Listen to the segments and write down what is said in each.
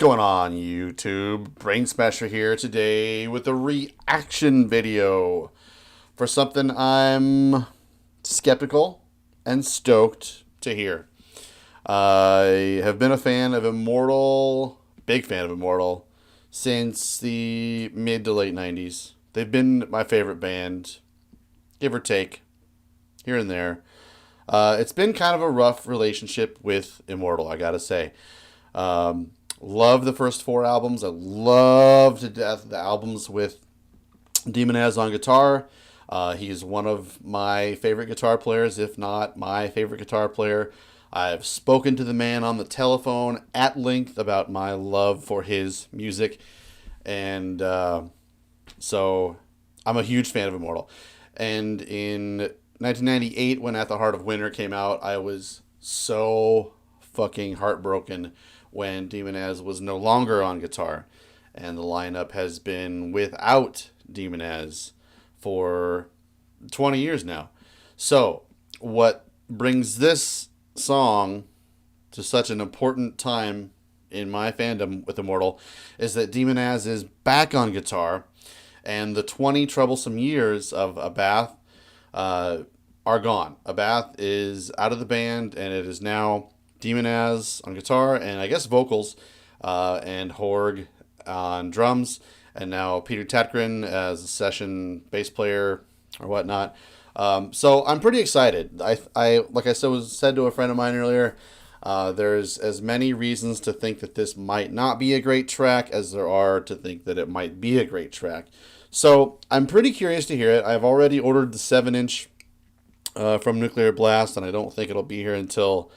going on, YouTube? Brainsmasher here today with a reaction video for something I'm skeptical and stoked to hear. I have been a fan of Immortal, big fan of Immortal, since the mid to late 90s. They've been my favorite band, give or take, here and there. It's been kind of a rough relationship with Immortal, I gotta say. Love the first four albums. I love to death the albums with Demonaz on guitar. He's one of my favorite guitar players, if not my favorite guitar player. I've spoken to the man on the telephone at length about my love for his music. And so I'm a huge fan of Immortal. And in 1998, when At the Heart of Winter came out, I was so fucking heartbroken when Demonaz was no longer on guitar. And the lineup has been without Demonaz for 20 years now. So, what brings this song to such an important time in my fandom with Immortal is that Demonaz is back on guitar, and the 20 troublesome years of Abath are gone. Abath is out of the band, and it is now Demonaz on guitar and I guess vocals, and Horg on drums, and now Peter Tätgren as a session bass player or whatnot. So I'm pretty excited. I like I said to a friend of mine earlier, there's as many reasons to think that this might not be a great track as there are to think that it might be a great track. So I'm pretty curious to hear it. I've already ordered the 7-inch from Nuclear Blast, and I don't think it'll be here until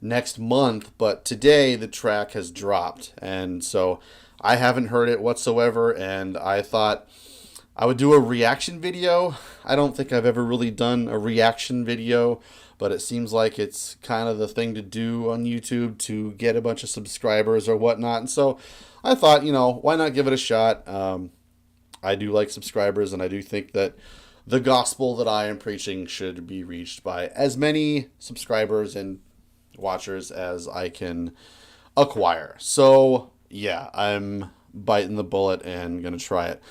next month, but today the track has dropped, and so I haven't heard it whatsoever, and I thought I would do a reaction video. I don't think I've ever really done a reaction video, but it seems like it's kind of the thing to do on YouTube to get a bunch of subscribers or whatnot, and so I thought, why not give it a shot? I do like subscribers, and I do think that the gospel that I am preaching should be reached by as many subscribers and watchers as I can acquire. So yeah, I'm biting the bullet and gonna try it.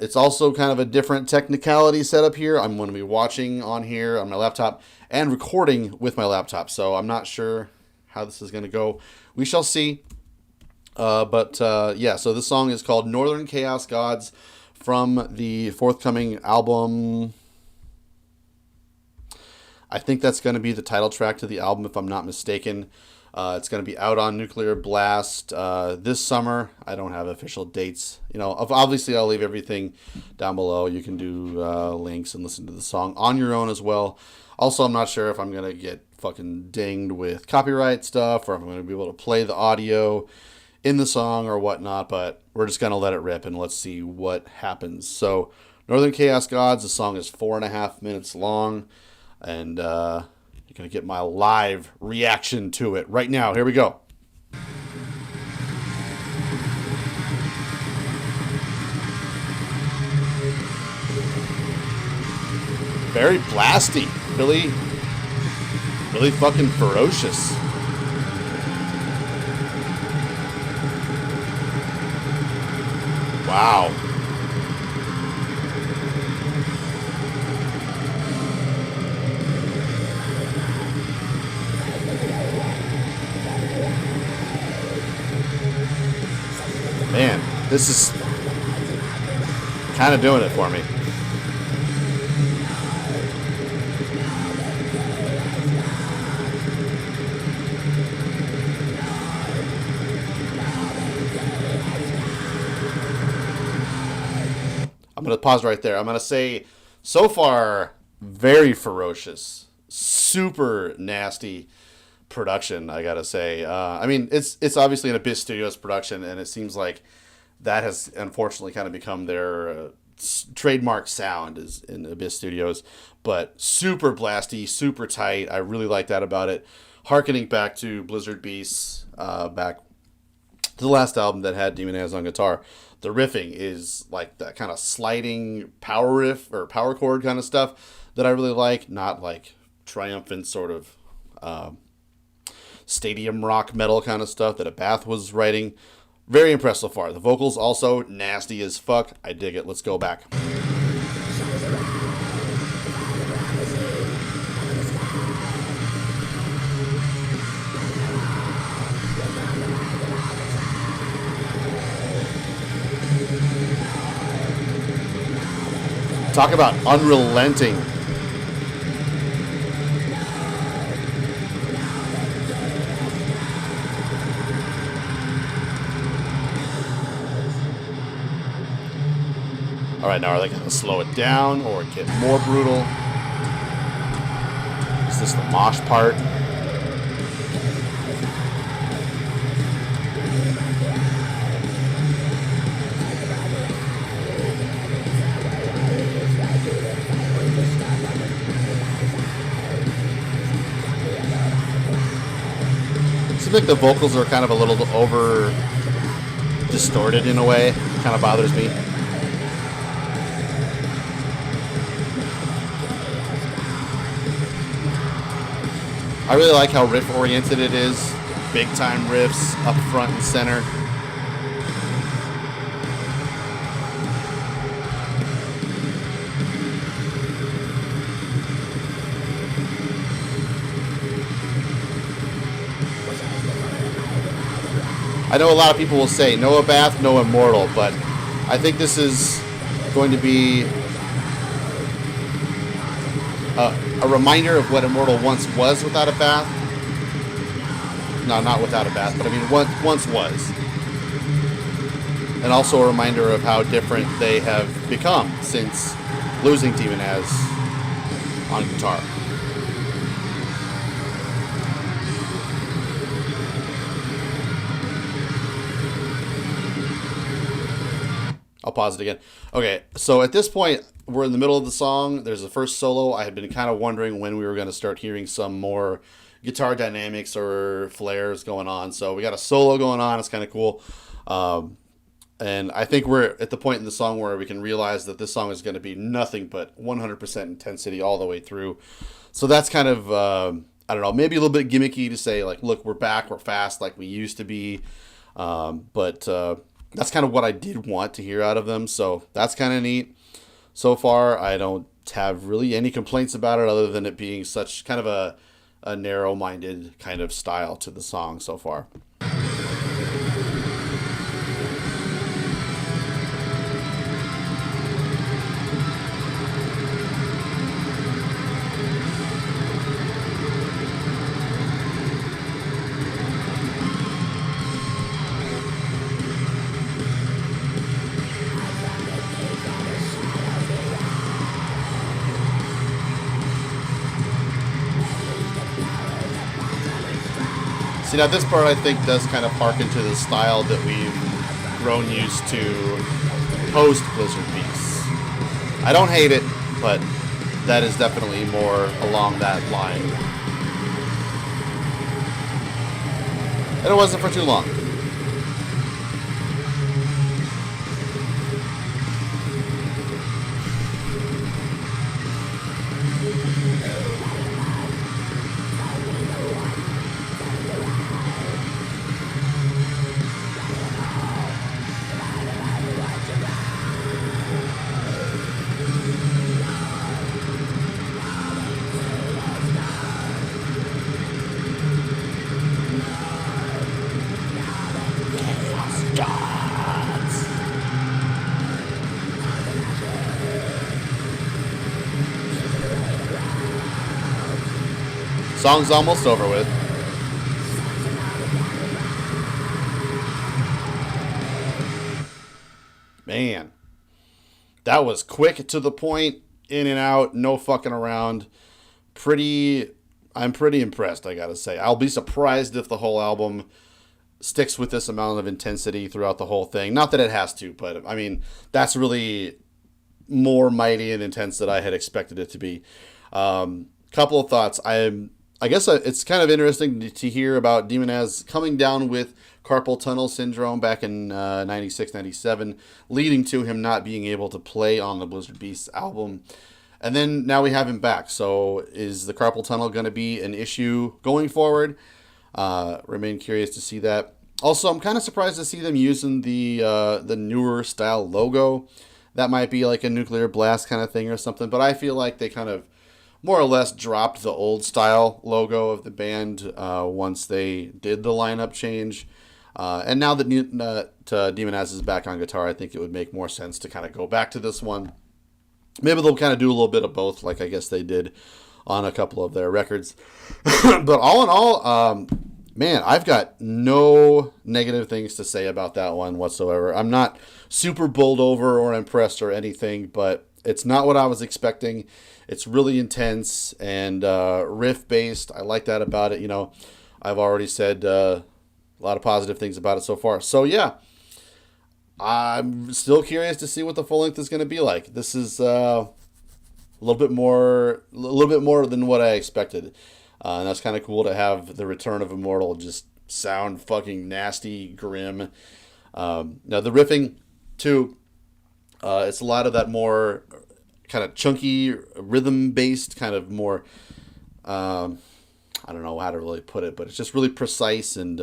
It's also kind of a different technicality setup here. I'm going to be watching on here on my laptop and recording with my laptop, so I'm not sure how this is going to go. We shall see. But yeah, so this song is called Northern Chaos Gods from the forthcoming album. I think that's going to be the title track to the album, if I'm not mistaken. It's going to be out on Nuclear Blast this summer. I don't have official dates. Obviously I'll leave everything down below. You can do links and listen to the song on your own as well. Also, I'm not sure if I'm going to get fucking dinged with copyright stuff or if I'm going to be able to play the audio in the song or whatnot, but we're just going to let it rip and let's see what happens. So, Northern Chaos Gods, the song is 4.5 minutes long, and you're going to get my live reaction to it right now. Here we go. Very blasty. Really fucking ferocious. Wow. Man, this is kind of doing it for me. I'm going to pause right there. I'm going to say, so far, very ferocious, super nasty production, I gotta say. I mean, it's obviously an Abyss Studios production, and it seems like that has unfortunately kind of become their trademark sound is in Abyss Studios, but super blasty, super tight. I really like that about it. Harkening back to Blizzard Beasts, back to the last album that had Demonaz on guitar. The riffing is like that kind of sliding power riff or power chord kind of stuff that I really like, not like triumphant sort of stadium rock metal kind of stuff that Abath was writing. Very impressed so far. The vocals also nasty as fuck. I dig it. Let's go back. Talk about unrelenting. All right, now are they going to slow it down or get more brutal? Is this the mosh part? Seems like the vocals are kind of a little over distorted in a way. Kind of bothers me. I really like how riff-oriented it is. Big-time riffs up front and center. I know a lot of people will say, no Abath, no Immortal, but I think this is going to be a reminder of what Immortal once was without Abath. No, not without Abath, but I mean once was. And also a reminder of how different they have become since losing Demon Az on guitar. I'll pause it again. Okay, so at this point, we're in the middle of the song. There's the first solo. I had been kind of wondering when we were going to start hearing some more guitar dynamics or flares going on. So we got a solo going on. It's kind of cool. And I think we're at the point in the song where we can realize that this song is going to be nothing but 100% intensity all the way through. So that's kind of, I don't know, maybe a little bit gimmicky to say, like, look, we're back, we're fast like we used to be. But that's kind of what I did want to hear out of them. So that's kind of neat. So far, I don't have really any complaints about it other than it being such kind of a narrow-minded kind of style to the song so far. See, now this part I think does kind of harken to the style that we've grown used to post Blizzard Beasts. I don't hate it, but that is definitely more along that line. And it wasn't for too long. Song's almost over with. Man, that was quick to the point, in and out, no fucking around. I'm pretty impressed, I gotta say. I'll be surprised if the whole album sticks with this amount of intensity throughout the whole thing. Not that it has to, but I mean, that's really more mighty and intense than I had expected it to be. Couple of thoughts. I guess it's kind of interesting to hear about Demon Az coming down with carpal tunnel syndrome back in 96, 97, leading to him not being able to play on the Blizzard Beasts album. And then now we have him back. So is the carpal tunnel going to be an issue going forward? Remain curious to see that. Also, I'm kind of surprised to see them using the newer style logo. That might be like a nuclear blast kind of thing or something, but I feel like they kind of more or less dropped the old style logo of the band once they did the lineup change. And now that Demonaz is back on guitar, I think it would make more sense to kind of go back to this one. Maybe they'll kind of do a little bit of both, like I guess they did on a couple of their records. But all in all, man, I've got no negative things to say about that one whatsoever. I'm not super bowled over or impressed or anything, but it's not what I was expecting. It's really intense and riff based. I like that about it. You know, I've already said a lot of positive things about it so far. So yeah, I'm still curious to see what the full length is going to be like. This is a little bit more than what I expected. And that's kind of cool to have the return of Immortal just sound fucking nasty, grim. Now the riffing too, it's a lot of that more kind of chunky, rhythm-based, kind of more, I don't know how to really put it, but it's just really precise and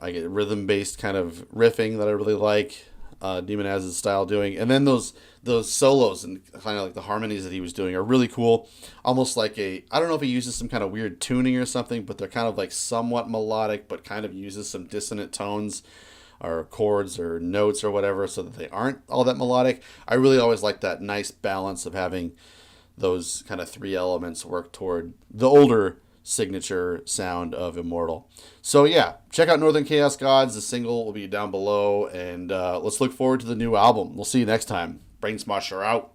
I get rhythm-based kind of riffing that I really like. Demonaz's style doing, and then those solos and kind of like the harmonies that he was doing are really cool. Almost like I don't know if he uses some kind of weird tuning or something, but they're kind of like somewhat melodic, but kind of uses some dissonant tones or chords or notes or whatever, so that they aren't all that melodic. I really always like that nice balance of having those kind of three elements work toward the older signature sound of Immortal. So yeah, check out Northern Chaos Gods. The single will be down below, and let's look forward to the new album. We'll see you next time. Brainsmasher out.